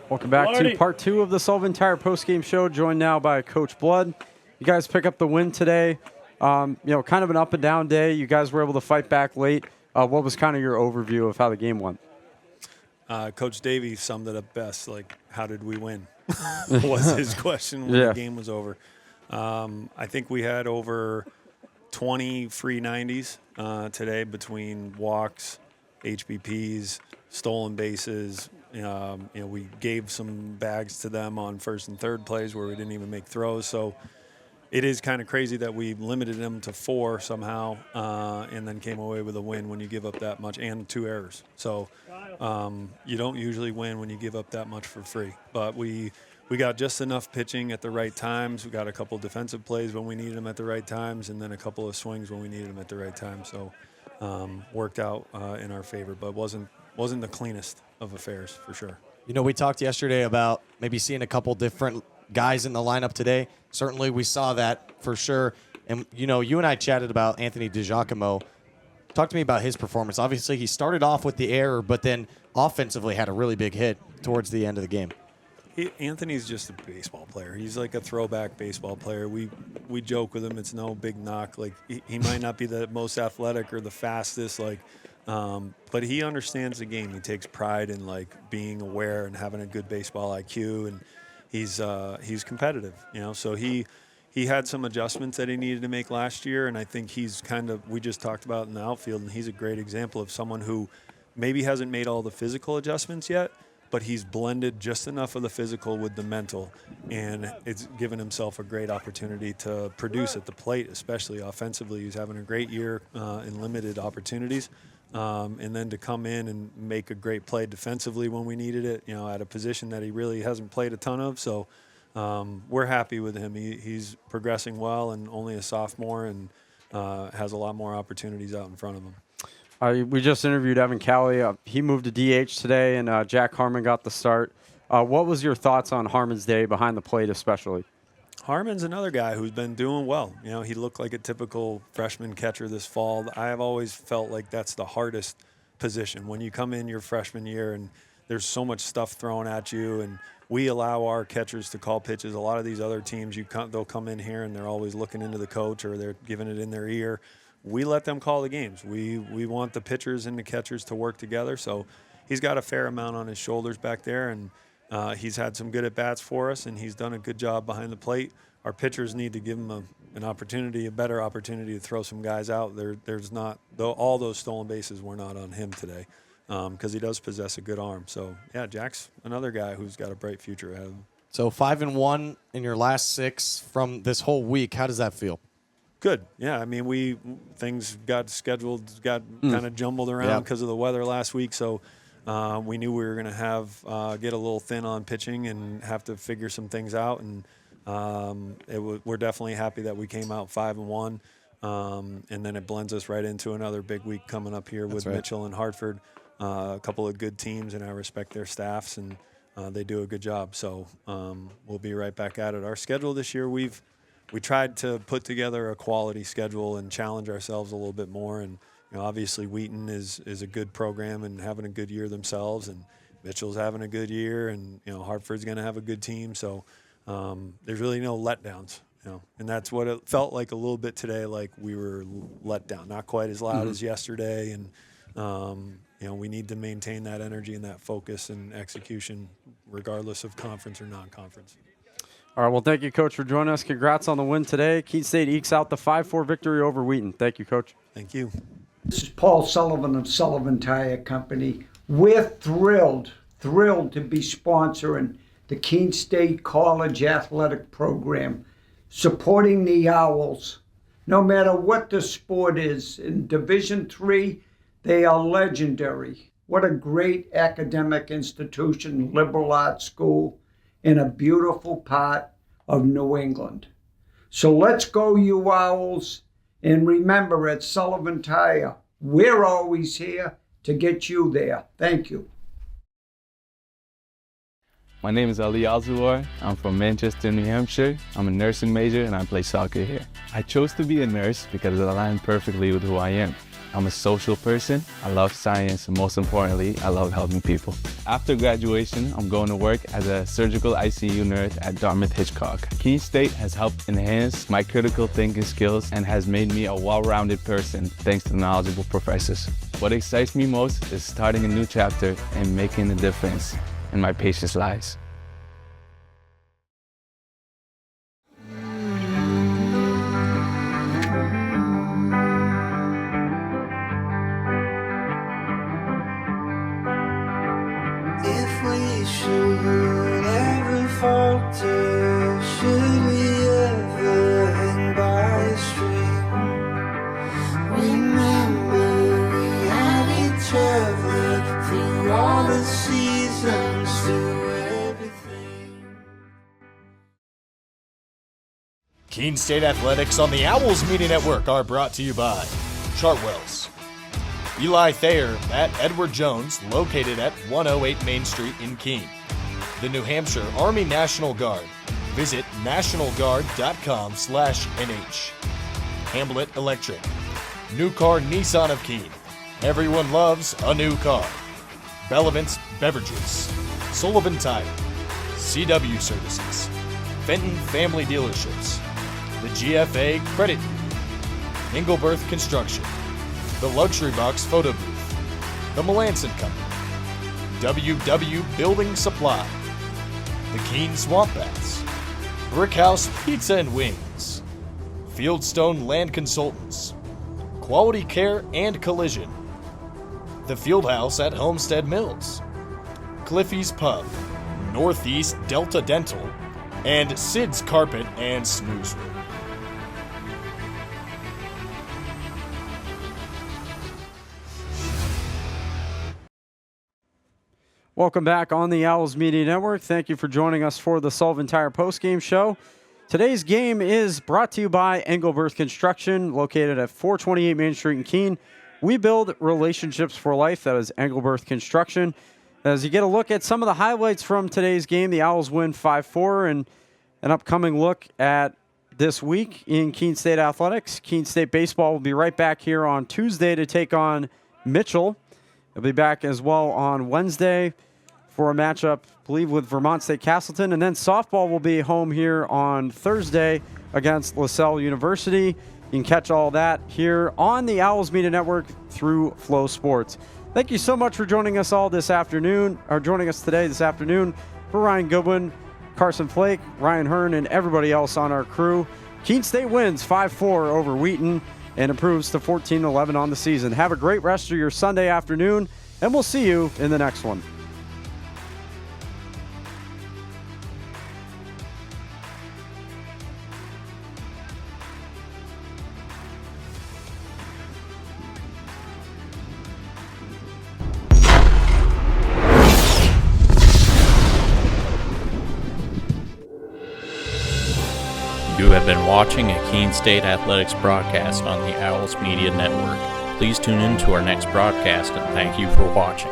Welcome back to part 2 of the Sullivan Tire postgame show, joined now by Coach Blood. You guys pick up the win today. Kind of an up and down day. You guys were able to fight back late. What was kind of your overview of how the game went? Coach Davey summed it up best. Like, how did we win? Was his question when the game was over. I think we had over 20 free 90s today between walks, HBPs, stolen bases. We gave some bags to them on first and third plays where we didn't even make throws. So it is kind of crazy that we limited them to 4 somehow and then came away with a win when you give up that much and 2 errors. So you don't usually win when you give up that much for free. But we got just enough pitching at the right times. We got a couple defensive plays when we needed them at the right times, and then a couple of swings when we needed them at the right time. So worked out in our favor, but wasn't the cleanest of affairs for sure. We talked yesterday about maybe seeing a couple different guys in the lineup today. Certainly we saw that for sure. And, you and I chatted about Anthony DiGiacomo. Talk to me about his performance. Obviously, he started off with the error, but then offensively had a really big hit towards the end of the game. Anthony's just a baseball player. He's like a throwback baseball player. We joke with him. It's no big knock. Like, he might not be the most athletic or the fastest, but he understands the game. He takes pride in being aware and having a good baseball IQ, and he's competitive. So he had some adjustments that he needed to make last year, and I think he's we just talked about in the outfield, and he's a great example of someone who maybe hasn't made all the physical adjustments yet, but he's blended just enough of the physical with the mental, and it's given himself a great opportunity to produce at the plate, especially offensively. He's having a great year in limited opportunities. And then to come in and make a great play defensively when we needed it, at a position that he really hasn't played a ton of. So we're happy with him. He's progressing well and only a sophomore and has a lot more opportunities out in front of him. We just interviewed Evan Cowley. He moved to DH today, and Jack Harmon got the start. What was your thoughts on Harmon's day behind the plate especially? Harmon's another guy who's been doing well. He looked like a typical freshman catcher this fall. I have always felt like that's the hardest position. When you come in your freshman year and there's so much stuff thrown at you, and we allow our catchers to call pitches. A lot of these other teams, they'll come in here and they're always looking into the coach or they're giving it in their ear. We let them call the games. We want the pitchers and the catchers to work together. So he's got a fair amount on his shoulders back there, and he's had some good at-bats for us, and he's done a good job behind the plate. Our pitchers need to give him a better opportunity to throw some guys out. There's not all those stolen bases were not on him today because he does possess a good arm. So, yeah, Jack's another guy who's got a bright future ahead of him. So 5-1 in your last 6 from this whole week. How does that feel? Good. Yeah, I mean, things got scheduled, kind of jumbled around because of the weather last week. So we knew we were going to get a little thin on pitching and have to figure some things out. And we're definitely happy that we came out 5-1. And then it blends us right into another big week coming up here with Mitchell and Hartford. A couple of good teams, and I respect their staffs, and they do a good job. So we'll be right back at it. Our schedule this year, we tried to put together a quality schedule and challenge ourselves a little bit more. And obviously Wheaton is a good program and having a good year themselves, and Mitchell's having a good year, and Hartford's going to have a good team. So there's really no letdowns, and that's what it felt like a little bit today. Like we were let down, not quite as loud as yesterday, and we need to maintain that energy and that focus and execution, regardless of conference or non-conference. All right, well, thank you, Coach, for joining us. Congrats on the win today. Keene State ekes out the 5-4 victory over Wheaton. Thank you, Coach. Thank you. This is Paul Sullivan of Sullivan Tire Company. We're thrilled to be sponsoring the Keene State College Athletic Program, supporting the Owls. No matter what the sport is, in Division III, they are legendary. What a great academic institution, liberal arts school, in a beautiful part of New England. So let's go, you Owls. And remember, at Sullivan Tire, we're always here to get you there. Thank you. My name is Ali Alzuar. I'm from Manchester, New Hampshire. I'm a nursing major and I play soccer here. I chose to be a nurse because it aligned perfectly with who I am. I'm a social person. I love science, and most importantly, I love helping people. After graduation, I'm going to work as a surgical ICU nurse at Dartmouth-Hitchcock. Keene State has helped enhance my critical thinking skills and has made me a well-rounded person thanks to knowledgeable professors. What excites me most is starting a new chapter and making a difference in my patients' lives. If we should ever falter, should we ever hang by a string, remember we have each other through all the seasons, through everything. Keene State Athletics on the Owls Media Network are brought to you by Chartwells, Eli Thayer at Edward Jones, located at 108 Main Street in Keene. The New Hampshire Army National Guard. Visit nationalguard.com/NH. Hamlet Electric. New Car Nissan of Keene. Everyone loves a new car. Bellavance Beverages. Sullivan Tire. CW Services. Fenton Family Dealerships. The GFA Credit Union. Engelberth Construction. The Luxury Box Photo Booth, The Melanson Company, WW Building Supply, The Keene Swamp Bats, Brickhouse Pizza and Wings, Fieldstone Land Consultants, Quality Care and Collision, The Fieldhouse at Homestead Mills, Cliffy's Pub, Northeast Delta Dental, and Sid's Carpet and Snooze Room. Welcome back on the Owls Media Network. Thank you for joining us for the Sullivan Tire postgame show. Today's game is brought to you by Engelberth Construction, located at 428 Main Street in Keene. We build relationships for life. That is Engelberth Construction. As you get a look at some of the highlights from today's game, the Owls win 5-4, and an upcoming look at this week in Keene State Athletics. Keene State Baseball will be right back here on Tuesday to take on Mitchell. They'll be back as well on Wednesday for a matchup, I believe, with Vermont State Castleton. And then softball will be home here on Thursday against LaSalle University. You can catch all that here on the Owls Media Network through Flow Sports. Thank you so much for joining us all this afternoon, or joining us today this afternoon. For Ryan Goodwin, Carson Flake, Ryan Hearn, and everybody else on our crew, Keene State wins 5-4 over Wheaton and improves to 14-11 on the season. Have a great rest of your Sunday afternoon, and we'll see you in the next one. You have been watching a Keene State Athletics broadcast on the Owls Media Network. Please tune in to our next broadcast, and thank you for watching.